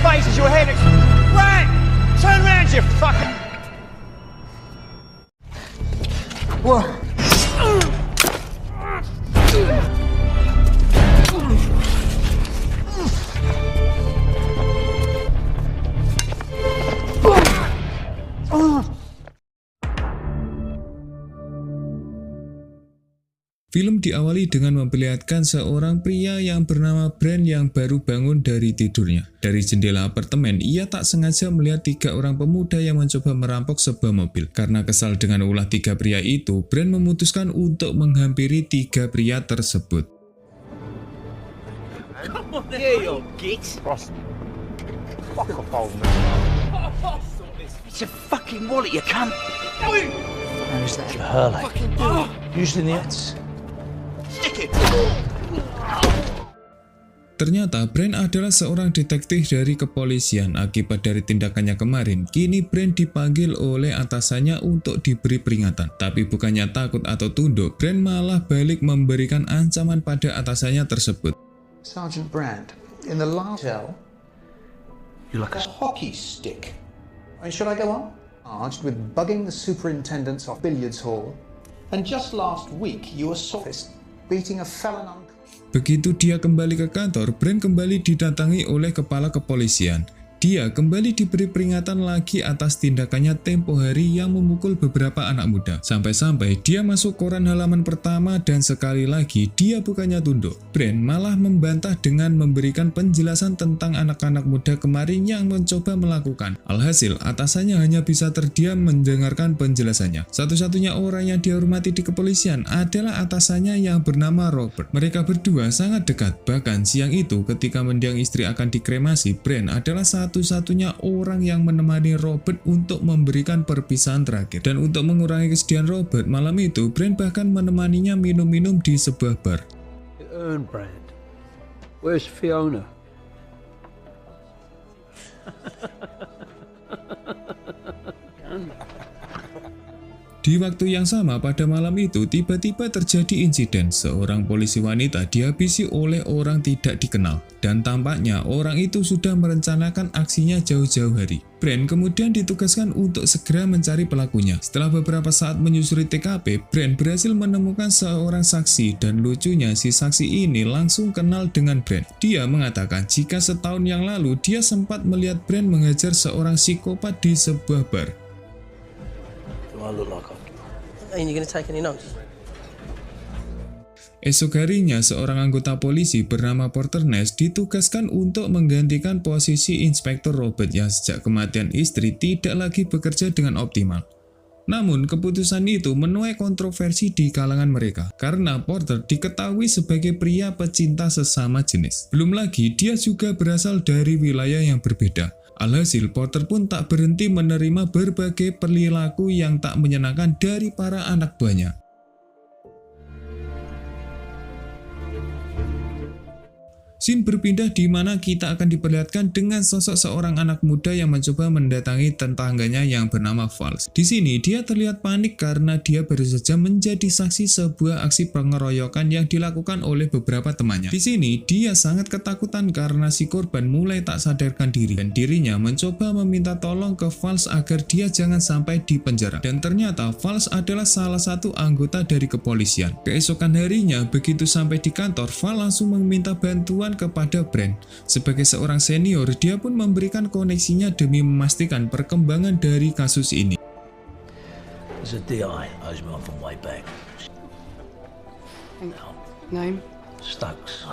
face as your head. Right! Turn round, you fucker! What? Film diawali dengan memperlihatkan seorang pria yang bernama Brent yang baru bangun dari tidurnya. Dari jendela apartemen, ia tak sengaja melihat 3 orang pemuda yang mencoba merampok sebuah mobil. Karena kesal dengan ulah 3 pria itu, Brent memutuskan untuk menghampiri 3 pria tersebut. It's a fucking wallet, you cunt! Where is that? Hurley. Usually in the ads. Ternyata Brent adalah seorang detektif dari kepolisian. Akibat dari tindakannya kemarin, kini Brent dipanggil oleh atasannya untuk diberi peringatan. Tapi bukannya takut atau tunduk, Brent malah balik memberikan ancaman pada atasannya tersebut. Sergeant Brand, in the last cell, you're like a hockey stick. Should I go on? Charged with bugging the superintendent's off billiards hall. And just last week, you assaulted, beating a felon on... Begitu dia kembali ke kantor, Brent kembali didatangi oleh kepala kepolisian. Dia kembali diberi peringatan lagi atas tindakannya tempo hari yang memukul beberapa anak muda. Sampai-sampai dia masuk koran halaman pertama dan sekali lagi dia bukannya tunduk. Brent malah membantah dengan memberikan penjelasan tentang anak-anak muda kemarin yang mencoba melakukan. Alhasil, atasannya hanya bisa terdiam mendengarkan penjelasannya. Satu-satunya orang yang dihormati di kepolisian adalah atasannya yang bernama Robert. Mereka berdua sangat dekat. Bahkan siang itu ketika mendiang istri akan dikremasi, Brent adalah satu-satunya orang yang menemani Robert untuk memberikan perpisahan terakhir. Dan untuk mengurangi kesedihan Robert, malam itu Brent bahkan menemaninya minum-minum di sebuah bar. Brand. Where's Fiona? Di waktu yang sama pada malam itu tiba-tiba terjadi insiden. Seorang polisi wanita dihabisi oleh orang tidak dikenal. Dan tampaknya orang itu sudah merencanakan aksinya jauh-jauh hari. Brent kemudian ditugaskan untuk segera mencari pelakunya. Setelah beberapa saat menyusuri TKP, Brent berhasil menemukan seorang saksi. Dan lucunya si saksi ini langsung kenal dengan Brent. Dia mengatakan jika setahun yang lalu dia sempat melihat Brent mengejar seorang psikopat di sebuah bar. Esok harinya, seorang anggota polisi bernama Porter Nash ditugaskan untuk menggantikan posisi Inspektur Robert yang sejak kematian istri tidak lagi bekerja dengan optimal. Namun, keputusan itu menuai kontroversi di kalangan mereka, karena Porter diketahui sebagai pria pecinta sesama jenis. Belum lagi, dia juga berasal dari wilayah yang berbeda. Alhasil, Porter pun tak berhenti menerima berbagai perilaku yang tak menyenangkan dari para anak buahnya. Scene berpindah di mana kita akan diperlihatkan dengan sosok seorang anak muda yang mencoba mendatangi tetangganya yang bernama Falls. Di sini dia terlihat panik karena dia baru saja menjadi saksi sebuah aksi pengeroyokan yang dilakukan oleh beberapa temannya. Di sini dia sangat ketakutan karena si korban mulai tak sadarkan diri dan dirinya mencoba meminta tolong ke Falls agar dia jangan sampai di penjara. Dan ternyata Falls adalah salah satu anggota dari kepolisian. Keesokan harinya begitu sampai di kantor, Falls langsung meminta bantuan kepada Brent. Sebagai seorang senior, dia pun memberikan koneksinya demi memastikan perkembangan dari kasus ini. There's a DI owes me one from way back. Name? Stokes.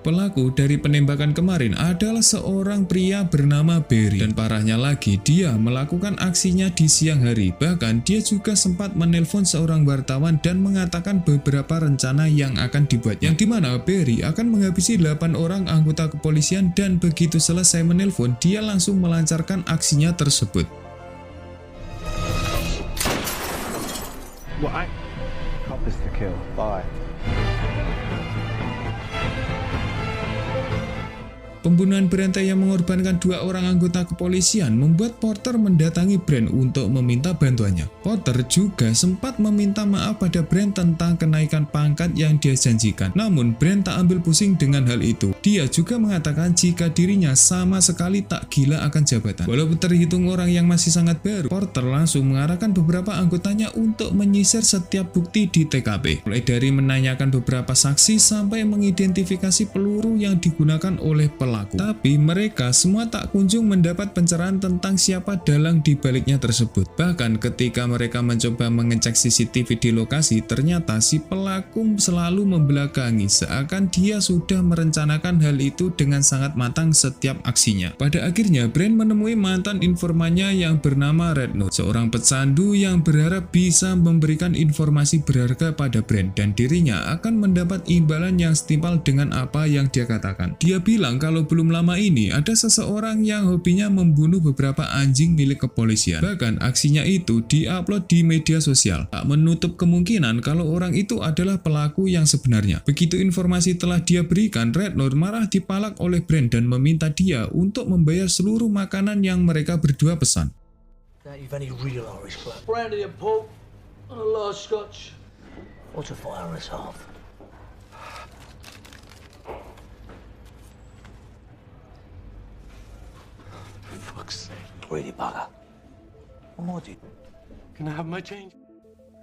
Pelaku dari penembakan kemarin adalah seorang pria bernama Barry. Dan parahnya lagi, dia melakukan aksinya di siang hari. Bahkan dia juga sempat menelpon seorang wartawan dan mengatakan beberapa rencana yang akan dibuat. Yang dimana Barry akan menghabisi 8 orang anggota kepolisian dan begitu selesai menelpon, dia langsung melancarkan aksinya tersebut. What? Cop is to kill. Bye. Pembunuhan berantai yang mengorbankan 2 orang anggota kepolisian membuat Porter mendatangi Brand untuk meminta bantuannya. Porter juga sempat meminta maaf pada Brand tentang kenaikan pangkat yang dia janjikan. Namun Brand tak ambil pusing dengan hal itu. Dia juga mengatakan jika dirinya sama sekali tak gila akan jabatan. Walaupun terhitung orang yang masih sangat baru, Porter langsung mengarahkan beberapa anggotanya untuk menyisir setiap bukti di TKP. Mulai dari menanyakan beberapa saksi sampai mengidentifikasi peluru yang digunakan oleh pelaku. Tapi mereka semua tak kunjung mendapat pencerahan tentang siapa dalang di baliknya tersebut. Bahkan ketika mereka mencoba mengecek CCTV di lokasi, ternyata si pelaku selalu membelakangi, seakan dia sudah merencanakan hal itu dengan sangat matang setiap aksinya. Pada akhirnya, Brand menemui mantan informannya yang bernama Red Note, seorang pecandu yang berharap bisa memberikan informasi berharga pada Brand dan dirinya akan mendapat imbalan yang setimpal dengan apa yang dia katakan. Dia bilang kalau belum lama ini ada seseorang yang hobinya membunuh beberapa anjing milik kepolisian. Bahkan aksinya itu diupload di media sosial. Tak menutup kemungkinan kalau orang itu adalah pelaku yang sebenarnya. Begitu informasi telah dia berikan, Red Note marah dipalak oleh Brand dan meminta dia untuk membayar seluruh makanan yang mereka berdua pesan. Now you've only realised, Club. Brandy and port and a large scotch. What's a fire and a half? Fuck's sake. Greedy bugger. What more do you... Can I have my change?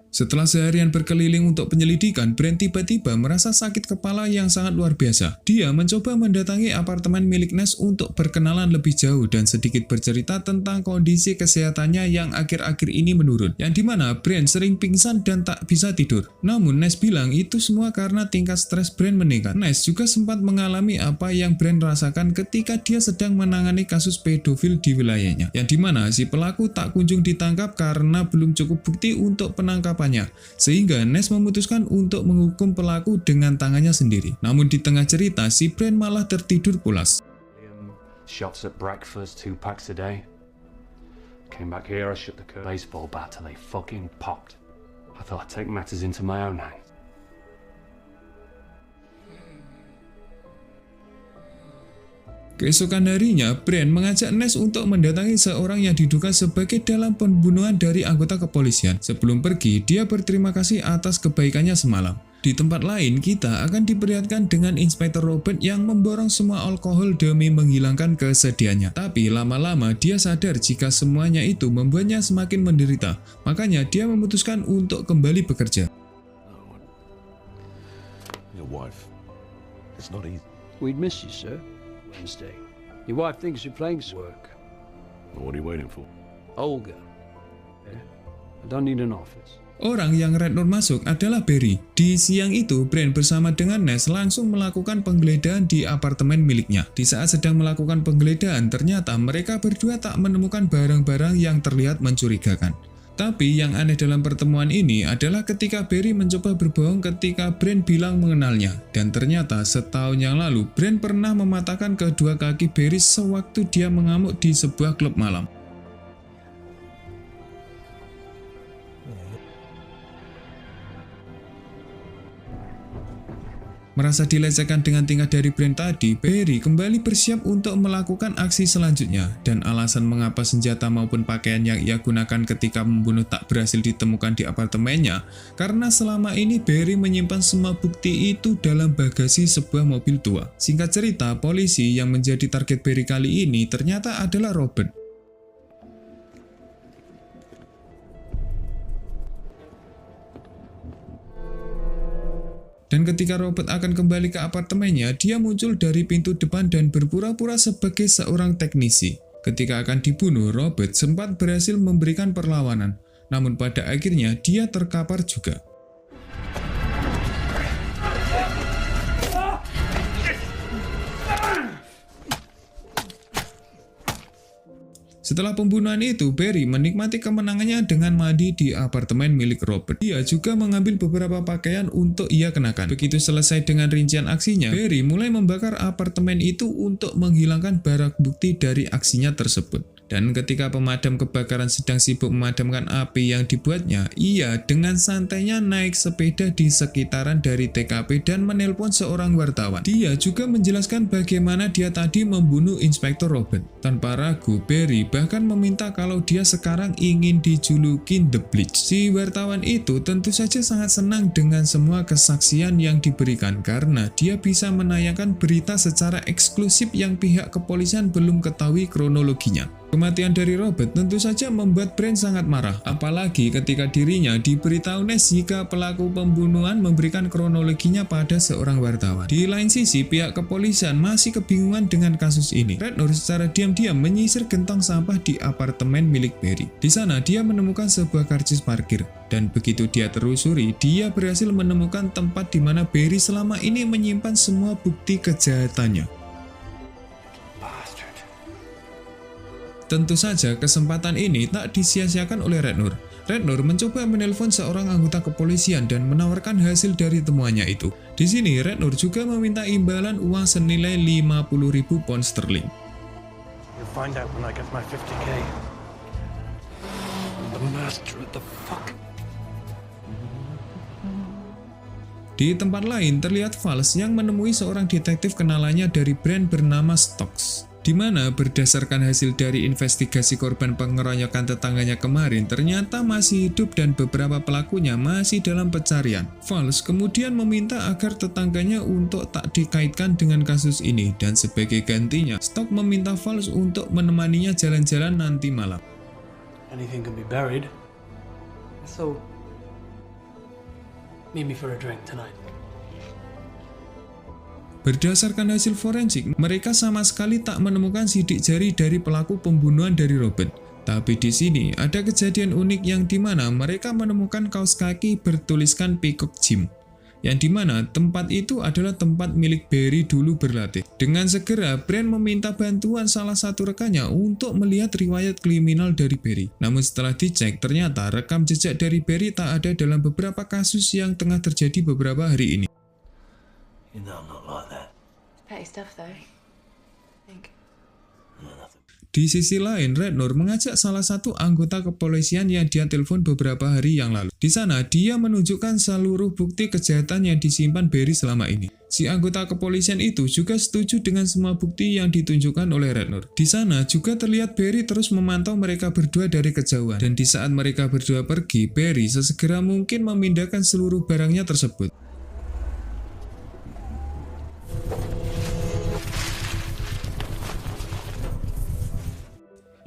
Setelah seharian berkeliling untuk penyelidikan, Brand tiba-tiba merasa sakit kepala yang sangat luar biasa. Dia mencoba mendatangi apartemen milik Ness untuk berkenalan lebih jauh dan sedikit bercerita tentang kondisi kesehatannya yang akhir-akhir ini menurun, yang dimana Brand sering pingsan dan tak bisa tidur. Namun Ness bilang itu semua karena tingkat stres Brand meningkat. Ness juga sempat mengalami apa yang Brand rasakan ketika dia sedang menangani kasus pedofil di wilayahnya, yang dimana si pelaku tak kunjung ditangkap karena belum cukup bukti untuk penangkapan, sehingga Ness memutuskan untuk menghukum pelaku dengan tangannya sendiri. Namun di tengah cerita, si Brand malah tertidur pulas. Shots at breakfast, 2 packs a day. Came back here, I shook the baseball bat till they fucking popped. I thought I'd take matters into my own hands. Keesokan harinya, Brand mengajak Ness untuk mendatangi seorang yang diduga sebagai dalang pembunuhan dari anggota kepolisian. Sebelum pergi, dia berterima kasih atas kebaikannya semalam. Di tempat lain, kita akan diperlihatkan dengan Inspektur Robert yang memborong semua alkohol demi menghilangkan kesedihannya. Tapi lama-lama dia sadar jika semuanya itu membuatnya semakin menderita. Makanya dia memutuskan untuk kembali bekerja. Your wife. It's not easy. We'd miss you, sir. Wednesday. Your wife thinks you're playing work. What are you waiting for? Olga. Yeah? I don't need an office. Orang yang Red Note masuk adalah Barry. Di siang itu, Brand bersama dengan Ness langsung melakukan penggeledahan di apartemen miliknya. Di saat sedang melakukan penggeledahan, ternyata mereka berdua tak menemukan barang-barang yang terlihat mencurigakan. Tapi yang aneh dalam pertemuan ini adalah ketika Barry mencoba berbohong ketika Brand bilang mengenalnya. Dan ternyata setahun yang lalu, Brand pernah mematahkan kedua kaki Barry sewaktu dia mengamuk di sebuah klub malam. Merasa dilecehkan dengan tingkah dari Brand tadi, Barry kembali bersiap untuk melakukan aksi selanjutnya. Dan alasan mengapa senjata maupun pakaian yang ia gunakan ketika membunuh tak berhasil ditemukan di apartemennya, karena selama ini Barry menyimpan semua bukti itu dalam bagasi sebuah mobil tua. Singkat cerita, polisi yang menjadi target Barry kali ini ternyata adalah Robert. Dan ketika Robert akan kembali ke apartemennya, dia muncul dari pintu depan dan berpura-pura sebagai seorang teknisi. Ketika akan dibunuh, Robert sempat berhasil memberikan perlawanan. Namun pada akhirnya dia terkapar juga. Setelah pembunuhan itu, Barry menikmati kemenangannya dengan mandi di apartemen milik Robert. Dia juga mengambil beberapa pakaian untuk ia kenakan. Begitu selesai dengan rincian aksinya, Barry mulai membakar apartemen itu untuk menghilangkan barang bukti dari aksinya tersebut. Dan ketika pemadam kebakaran sedang sibuk memadamkan api yang dibuatnya, ia dengan santainya naik sepeda di sekitaran dari TKP dan menelpon seorang wartawan. Dia juga menjelaskan bagaimana dia tadi membunuh Inspektur Robert. Tanpa ragu, Barry bahkan meminta kalau dia sekarang ingin dijulukin The Bleach. Si wartawan itu tentu saja sangat senang dengan semua kesaksian yang diberikan karena dia bisa menayangkan berita secara eksklusif yang pihak kepolisian belum ketahui kronologinya. Kematian dari Robert tentu saja membuat Brand sangat marah, apalagi ketika dirinya diberitahu Ness jika pelaku pembunuhan memberikan kronologinya pada seorang wartawan. Di lain sisi, pihak kepolisian masih kebingungan dengan kasus ini. Rednor secara diam-diam menyisir gentong sampah di apartemen milik Barry. Di sana dia menemukan sebuah karcis parkir, dan begitu dia telusuri, dia berhasil menemukan tempat di mana Barry selama ini menyimpan semua bukti kejahatannya. Tentu saja kesempatan ini tak disia-siakan oleh Rednor. Rednor mencoba menelpon seorang anggota kepolisian dan menawarkan hasil dari temuannya itu. Di sini Rednor juga meminta imbalan uang senilai 50.000 pound sterling. You'll find out when I get my 50k. The master of the fuck. Di tempat lain terlihat Falls yang menemui seorang detektif kenalannya dari Brand bernama Stokes, di mana berdasarkan hasil dari investigasi korban pengeroyokan tetangganya kemarin ternyata masih hidup dan beberapa pelakunya masih dalam pencarian. Falls kemudian meminta agar tetangganya untuk tak dikaitkan dengan kasus ini dan sebagai gantinya Stokes meminta Falls untuk menemaninya jalan-jalan nanti malam. Anything can be buried. So, meet me for a drink tonight. Berdasarkan hasil forensik, mereka sama sekali tak menemukan sidik jari dari pelaku pembunuhan dari Robert. Tapi di sini ada kejadian unik yang dimana mereka menemukan kaos kaki bertuliskan Peacock Gym, yang dimana tempat itu adalah tempat milik Barry dulu berlatih. Dengan segera, Brand meminta bantuan salah satu rekannya untuk melihat riwayat kriminal dari Barry. Namun setelah dicek, ternyata rekam jejak dari Barry tak ada dalam beberapa kasus yang tengah terjadi beberapa hari ini. You know I'm not like that. Petty stuff though. I think. No, nothing. Di sisi lain, Rednor mengajak salah satu anggota kepolisian yang dia telepon beberapa hari yang lalu. Di sana, dia menunjukkan seluruh bukti kejahatan yang disimpan Barry selama ini. Si anggota kepolisian itu juga setuju dengan semua bukti yang ditunjukkan oleh Rednor. Di sana juga terlihat Barry terus memantau mereka berdua dari kejauhan. Dan di saat mereka berdua pergi, Barry sesegera mungkin memindahkan seluruh barangnya tersebut.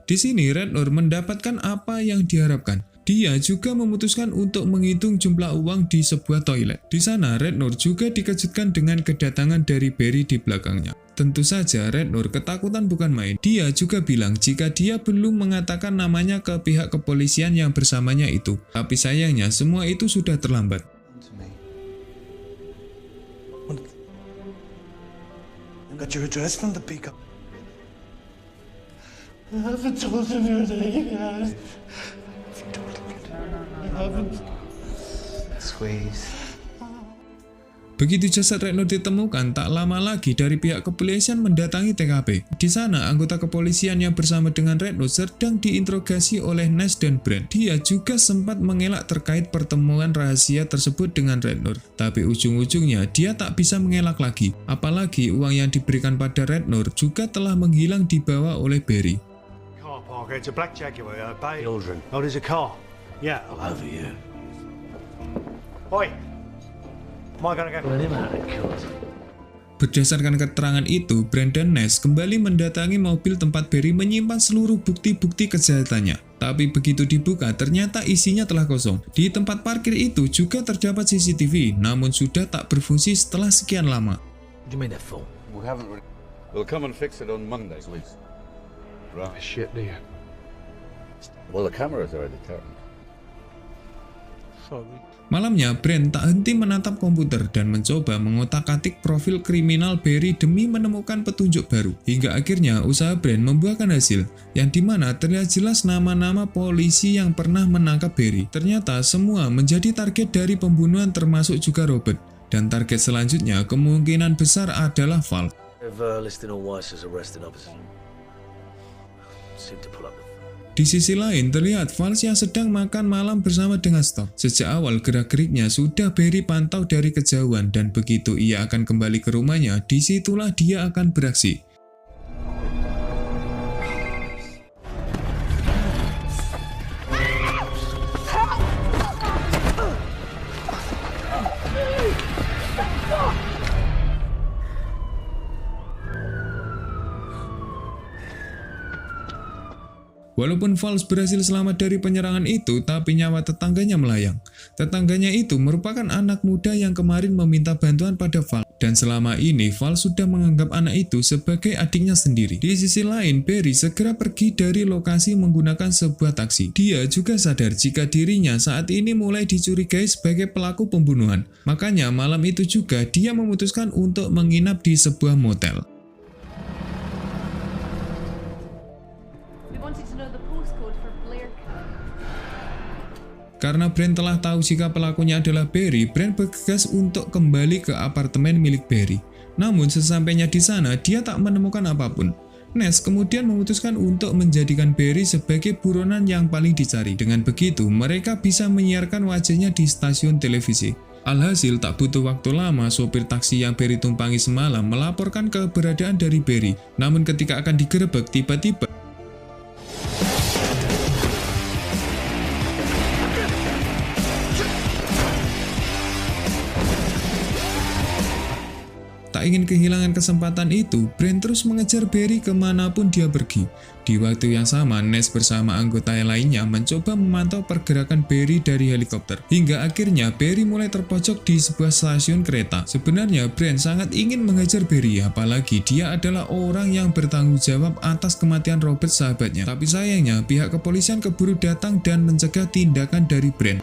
Di sini Rednor mendapatkan apa yang diharapkan. Dia juga memutuskan untuk menghitung jumlah uang di sebuah toilet. Di sana Rednor juga dikejutkan dengan kedatangan dari Barry di belakangnya. Tentu saja Rednor ketakutan bukan main. Dia juga bilang jika dia belum mengatakan namanya ke pihak kepolisian yang bersamanya itu. Tapi sayangnya semua itu sudah terlambat. I got your address from the Peacock. I haven't told him anything. I haven't. Squeeze. Begitu jasad Rednor ditemukan, tak lama lagi dari pihak kepolisian mendatangi TKP. Di sana, anggota kepolisian yang bersama dengan Rednor sedang diinterogasi oleh Ness dan Brand. Dia juga sempat mengelak terkait pertemuan rahasia tersebut dengan Rednor. Tapi ujung-ujungnya dia tak bisa mengelak lagi. Apalagi uang yang diberikan pada Rednor juga telah menghilang dibawa oleh Barry. Car parker. It's a black Jaguar. Bay. Children. Oh, there's a car. Yeah. Over you. Oi. Am I gonna go? Let him out of court. Berdasarkan keterangan itu, Brand dan Ness kembali mendatangi mobil tempat Barry menyimpan seluruh bukti-bukti kejahatannya. Tapi begitu dibuka, ternyata isinya telah kosong. Di tempat parkir itu juga terdapat CCTV, namun sudah tak berfungsi setelah sekian lama. What do you mean they're full? We haven't really... We'll come and fix it on Monday, please. Right. Shit, do you? Well, the cameras are a deterrent. Sorry. Malamnya, Brand tak henti menatap komputer dan mencoba mengotak-atik profil kriminal Barry demi menemukan petunjuk baru. Hingga akhirnya usaha Brand membuahkan hasil, yang dimana terlihat jelas nama-nama polisi yang pernah menangkap Barry. Ternyata semua menjadi target dari pembunuhan termasuk juga Robert. Dan target selanjutnya kemungkinan besar adalah Val. They've listed all Weiss's arrested officers. seem to pull up. Di sisi lain, terlihat Vals yang sedang makan malam bersama dengan Stock. Sejak awal gerak-geriknya sudah Barry pantau dari kejauhan, dan begitu ia akan kembali ke rumahnya, disitulah dia akan beraksi. Walaupun Vals berhasil selamat dari penyerangan itu, tapi nyawa tetangganya melayang. Tetangganya itu merupakan anak muda yang kemarin meminta bantuan pada Vals, dan selama ini Vals sudah menganggap anak itu sebagai adiknya sendiri. Di sisi lain, Barry segera pergi dari lokasi menggunakan sebuah taksi. Dia juga sadar jika dirinya saat ini mulai dicurigai sebagai pelaku pembunuhan. Makanya malam itu juga dia memutuskan untuk menginap di sebuah motel. Karena Brent telah tahu jika pelakunya adalah Barry, Brent bergegas untuk kembali ke apartemen milik Barry. Namun sesampainya di sana, dia tak menemukan apapun. Ness kemudian memutuskan untuk menjadikan Barry sebagai buronan yang paling dicari. Dengan begitu, mereka bisa menyiarkan wajahnya di stasiun televisi. Alhasil tak butuh waktu lama, sopir taksi yang Barry tumpangi semalam melaporkan keberadaan dari Barry. Namun ketika akan digerebek, tiba-tiba tak ingin kehilangan kesempatan itu, Brent terus mengejar Barry kemanapun dia pergi. Di waktu yang sama, Ness bersama anggota lainnya mencoba memantau pergerakan Barry dari helikopter. Hingga akhirnya Barry mulai terpojok di sebuah stasiun kereta. Sebenarnya Brent sangat ingin mengejar Barry, apalagi dia adalah orang yang bertanggung jawab atas kematian Robert sahabatnya. Tapi sayangnya pihak kepolisian keburu datang dan mencegah tindakan dari Brent.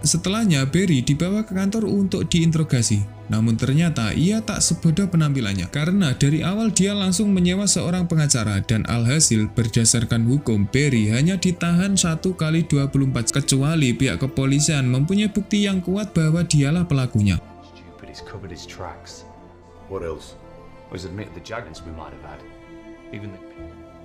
Setelahnya, Barry dibawa ke kantor untuk diinterogasi. Namun ternyata ia tak sebodoh penampilannya, karena dari awal dia langsung menyewa seorang pengacara, dan alhasil berdasarkan hukum, Barry hanya ditahan 1x24, kecuali pihak kepolisian mempunyai bukti yang kuat bahwa dialah pelakunya. Stupid, he's covered his tracks. What else? Was admit the jaggings we might have had. Even the...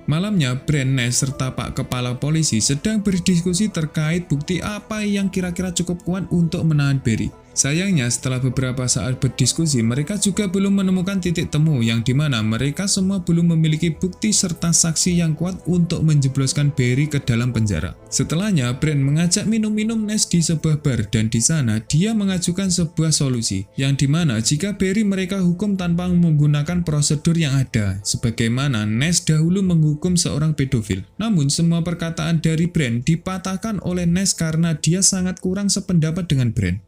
Malamnya, Brent, Ness, serta Pak Kepala Polisi sedang berdiskusi terkait bukti apa yang kira-kira cukup kuat untuk menahan Barry. Sayangnya, setelah beberapa saat berdiskusi, mereka juga belum menemukan titik temu yang dimana mereka semua belum memiliki bukti serta saksi yang kuat untuk menjebloskan Barry ke dalam penjara. Setelahnya, Brent mengajak minum-minum Ness di sebuah bar, dan di sana dia mengajukan sebuah solusi, yang dimana jika Barry mereka hukum tanpa menggunakan prosedur yang ada, sebagaimana Ness dahulu menghukum seorang pedofil. Namun, semua perkataan dari Brent dipatahkan oleh Ness karena dia sangat kurang sependapat dengan Brent.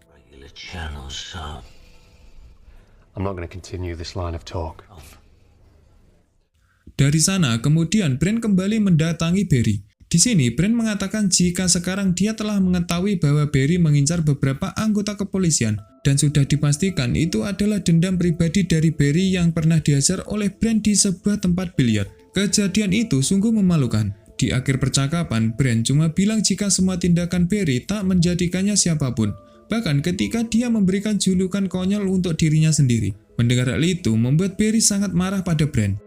I'm not going to continue this line of talk. Dari sana, kemudian Brent kembali mendatangi Barry. Di sini, Brent mengatakan jika sekarang dia telah mengetahui bahwa Barry mengincar beberapa anggota kepolisian, dan sudah dipastikan itu adalah dendam pribadi dari Barry yang pernah dihajar oleh Brent di sebuah tempat biliar. Kejadian itu sungguh memalukan. Di akhir percakapan, Brent cuma bilang jika semua tindakan Barry tak menjadikannya siapapun. Bahkan ketika dia memberikan julukan konyol untuk dirinya sendiri. Mendengar hal itu membuat Barry sangat marah pada Brent.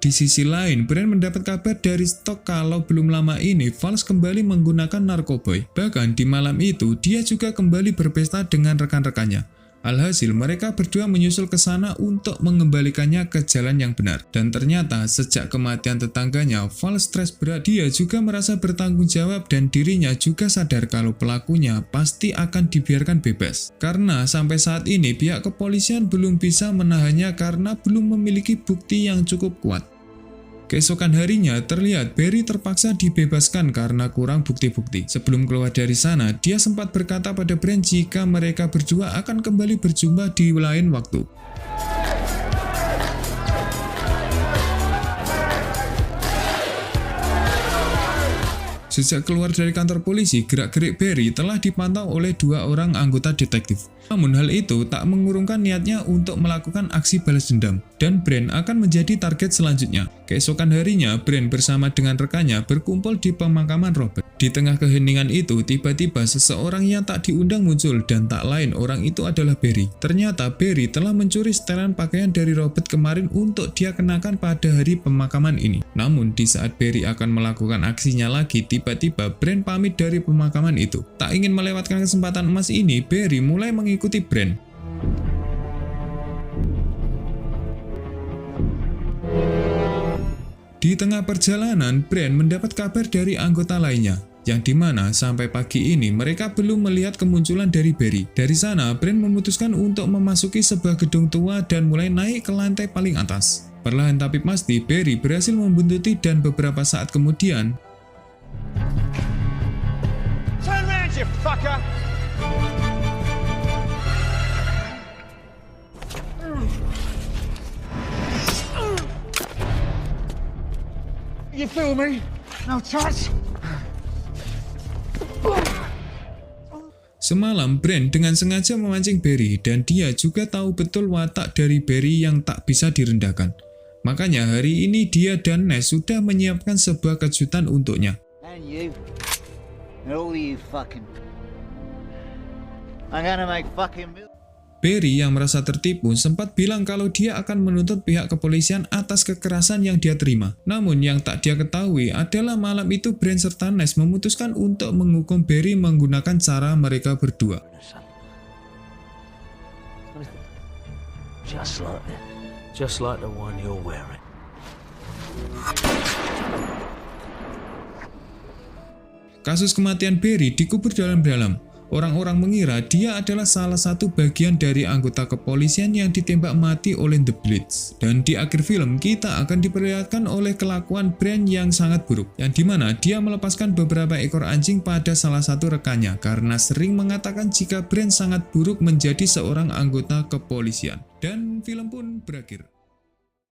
Di sisi lain, Brent mendapat kabar dari Stock kalau belum lama ini Vals kembali menggunakan narkoboy. Bahkan di malam itu, dia juga kembali berpesta dengan rekan-rekannya. Alhasil mereka berdua menyusul ke sana untuk mengembalikannya ke jalan yang benar. Dan ternyata sejak kematian tetangganya, Vals stres berat. Dia juga merasa bertanggung jawab dan dirinya juga sadar kalau pelakunya pasti akan dibiarkan bebas. Karena sampai saat ini pihak kepolisian belum bisa menahannya karena belum memiliki bukti yang cukup kuat. Keesokan harinya, terlihat Barry terpaksa dibebaskan karena kurang bukti-bukti. Sebelum keluar dari sana, dia sempat berkata pada Brent jika mereka berdua akan kembali berjumpa di lain waktu. Sejak keluar dari kantor polisi, gerak-gerik Barry telah dipantau oleh 2 orang anggota detektif. Namun hal itu tak mengurungkan niatnya untuk melakukan aksi balas dendam, dan Brand akan menjadi target selanjutnya. Keesokan harinya, Brand bersama dengan rekannya berkumpul di pemakaman Robert. Di tengah keheningan itu, tiba-tiba seseorang yang tak diundang muncul, dan tak lain orang itu adalah Barry. Ternyata Barry telah mencuri setelan pakaian dari Robert kemarin untuk dia kenakan pada hari pemakaman ini. Namun di saat Barry akan melakukan aksinya lagi, tiba-tiba Brand pamit dari pemakaman itu. Tak ingin melewatkan kesempatan emas ini, Barry mulai mengikuti Brand. Di tengah perjalanan, Brand mendapat kabar dari anggota lainnya, yang dimana sampai pagi ini mereka belum melihat kemunculan dari Barry. Dari sana, Brand memutuskan untuk memasuki sebuah gedung tua dan mulai naik ke lantai paling atas. Perlahan tapi pasti, Barry berhasil membuntuti dan beberapa saat kemudian, Turn around, you fucker! You feel me? No chance. semalam Brand dengan sengaja memancing Barry dan dia juga tahu betul watak dari Barry yang tak bisa direndahkan. Makanya hari ini dia dan Ness sudah menyiapkan sebuah kejutan untuknya. And you. And all you fucking... I'm gonna make fucking... Barry yang merasa tertipu sempat bilang kalau dia akan menuntut pihak kepolisian atas kekerasan yang dia terima. Namun yang tak dia ketahui adalah malam itu Brand serta Ness memutuskan untuk menghukum Barry menggunakan cara mereka berdua. Just like the one you're wearing. Kasus kematian Barry dikubur dalam-dalam. Orang-orang mengira dia adalah salah satu bagian dari anggota kepolisian yang ditembak mati oleh The Blitz. Dan di akhir film kita akan diperlihatkan oleh kelakuan Brand yang sangat buruk, yang dimana dia melepaskan beberapa ekor anjing pada salah satu rekannya karena sering mengatakan jika Brand sangat buruk menjadi seorang anggota kepolisian. Dan film pun berakhir.